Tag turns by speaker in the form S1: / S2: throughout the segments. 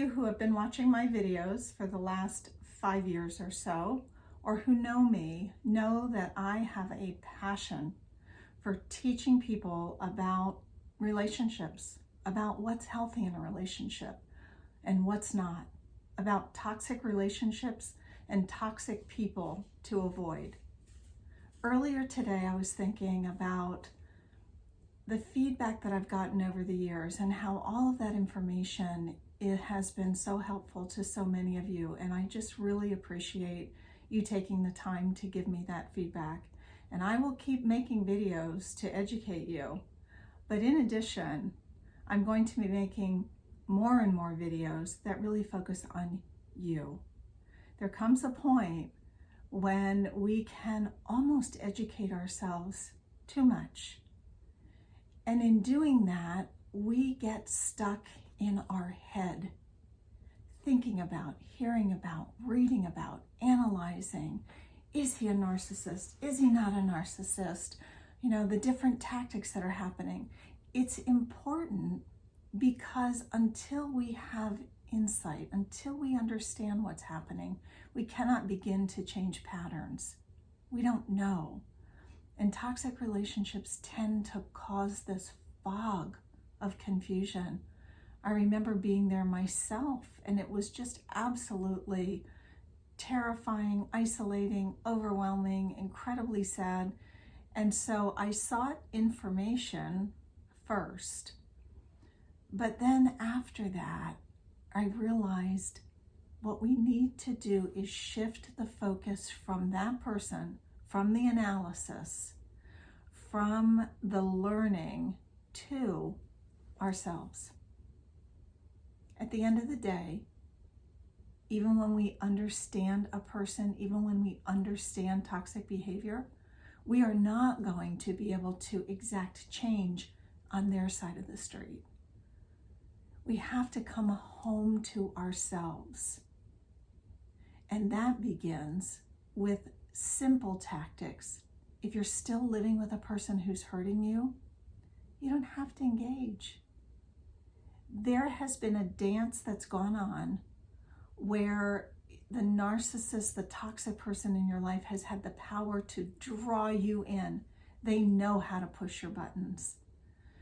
S1: you who have been watching my videos for the last 5 years or so, or who know me, know that I have a passion for teaching people about relationships, about what's healthy in a relationship and what's not, about toxic relationships and toxic people to avoid. Earlier today, I was thinking about the feedback that I've gotten over the years and how all of that information, it has been so helpful to so many of you. And I just really appreciate you taking the time to give me that feedback. And I will keep making videos to educate you. But in addition, I'm going to be making more and more videos that really focus on you. There comes a point when we can almost educate ourselves too much. And in doing that, we get stuck in our head, thinking about, hearing about, reading about, analyzing. Is he a narcissist? Is he not a narcissist? You know, the different tactics that are happening. It's important because until we have insight, until we understand what's happening, we cannot begin to change patterns. We don't know. And toxic relationships tend to cause this fog of confusion. I remember being there myself, and it was just absolutely terrifying, isolating, overwhelming, incredibly sad. And so I sought information first. But then after that, I realized what we need to do is shift the focus from that person, from the analysis, from the learning, to ourselves. At the end of the day, even when we understand a person, even when we understand toxic behavior, we are not going to be able to exact change on their side of the street. We have to come home to ourselves. And that begins with simple tactics. If you're still living with a person who's hurting you, you don't have to engage. There has been a dance that's gone on where the narcissist, the toxic person in your life, has had the power to draw you in. They know how to push your buttons.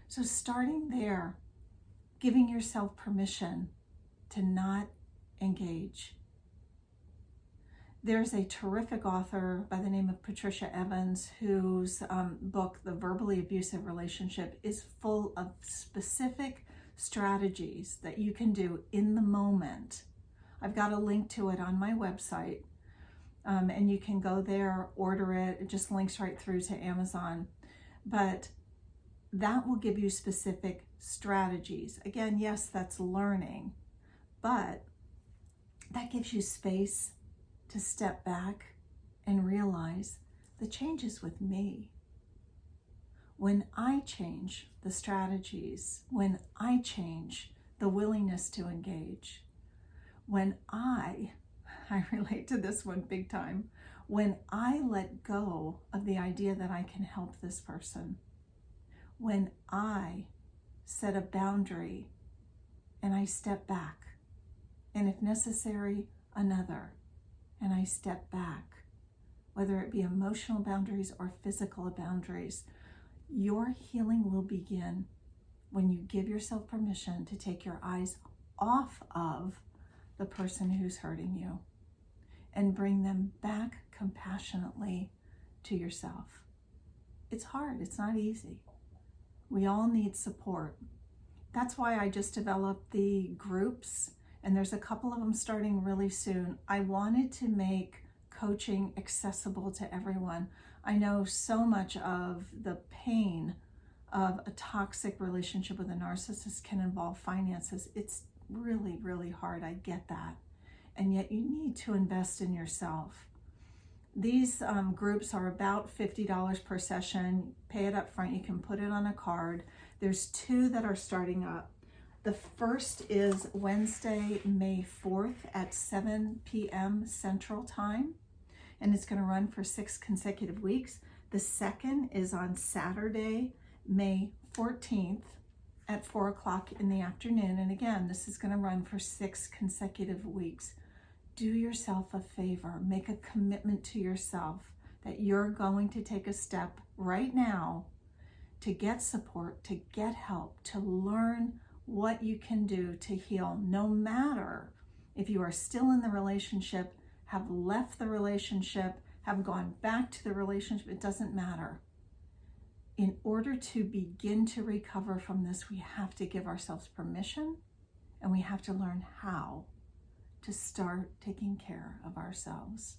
S1: So starting there, giving yourself permission to not engage. There's a terrific author by the name of Patricia Evans whose book, The Verbally Abusive Relationship, is full of specific strategies that you can do in the moment. I've got a link to it on my website, and you can go there, order it. It just links right through to Amazon. But that will give you specific strategies. Again, yes, that's learning, but that gives you space to step back and realize the change is with me. When I change the strategies, when I change the willingness to engage, when I relate to this one big time, when I let go of the idea that I can help this person, when I set a boundary and I step back, and if necessary, another, and I step back, whether it be emotional boundaries or physical boundaries, your healing will begin when you give yourself permission to take your eyes off of the person who's hurting you and bring them back compassionately to yourself. It's hard, it's not easy. We all need support. That's why I just developed the groups, and there's a couple of them starting really soon. I wanted to make coaching accessible to everyone. I know so much of the pain of a toxic relationship with a narcissist can involve finances. It's really, really hard. I get that. And yet you need to invest in yourself. These groups are about $50 per session. Pay it up front. You can put it on a card. There's 2 that are starting up. The first is Wednesday, May 4th at 7 p.m. Central Time, and it's going to run for 6 consecutive weeks. The second is on Saturday, May 14th at 4 o'clock in the afternoon. And again, this is going to run for 6 consecutive weeks. Do yourself a favor. Make a commitment to yourself that you're going to take a step right now to get support, to get help, to learn what you can do to heal, no matter if you are still in the relationship, have left the relationship, have gone back to the relationship. It doesn't matter. In order to begin to recover from this, we have to give ourselves permission, and we have to learn how to start taking care of ourselves.